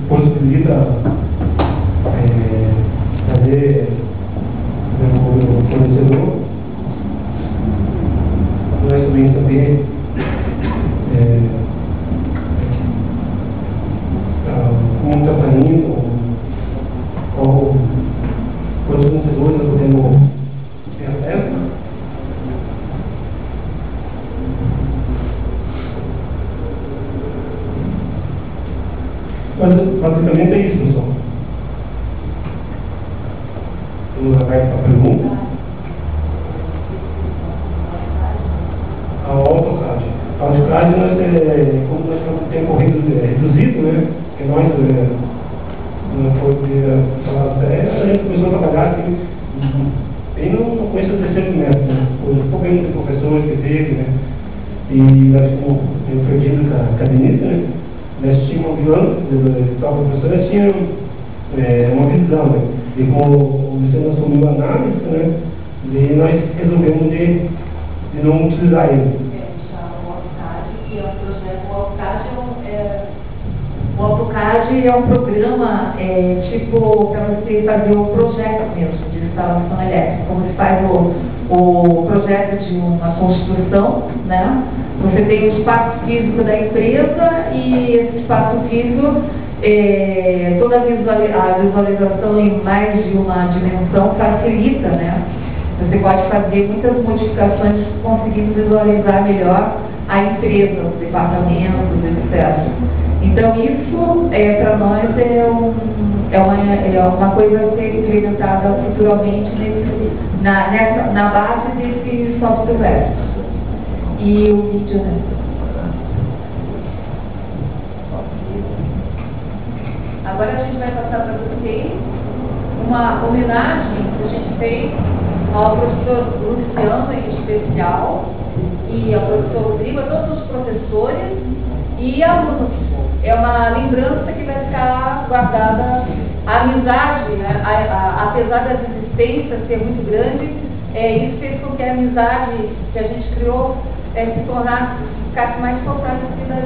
possibilita fazer o fornecedor, nós também saber como está saindo, quantos fornecedores nós podemos ter acesso. Basicamente é isso, pessoal. Vamos aberto para a pergunta. A AutoCAD. A AutoCAD, como nós temos tempo reduzido, né? Porque nós não foi falar sério, a gente começou a trabalhar assim, bem no começo do terceiro semestre, né? O problema de professores que teve, né? E nós fomos perdidos com a Denise, né? Nós tínhamos uma visão, a professora tinha uma visão, né? E como o Luciano assumiu a análise, né? E nós resolvemos de não utilizar ele. O AutoCAD, que é um projeto, o AutoCAD é um programa tipo para você fazer o projeto mesmo de instalação elétrica, como se faz o projeto de uma construção, né? Você tem o espaço físico da empresa e esse espaço físico, toda a visualização em mais de uma dimensão facilita, né? Você pode fazer muitas modificações conseguindo visualizar melhor a empresa, os departamentos, etc. Então isso, para nós, é uma coisa a ser implementada futuramente na base desse software. E o vídeo, né? Agora a gente vai passar para vocês uma homenagem que a gente fez ao professor Luciano, em especial, e ao professor Rodrigo, a todos os professores e alunos. É uma lembrança que vai ficar guardada. A amizade, né? Apesar das resistências ser muito grande, isso fez com que a amizade que a gente criou se tornasse, ficasse mais fortalecida.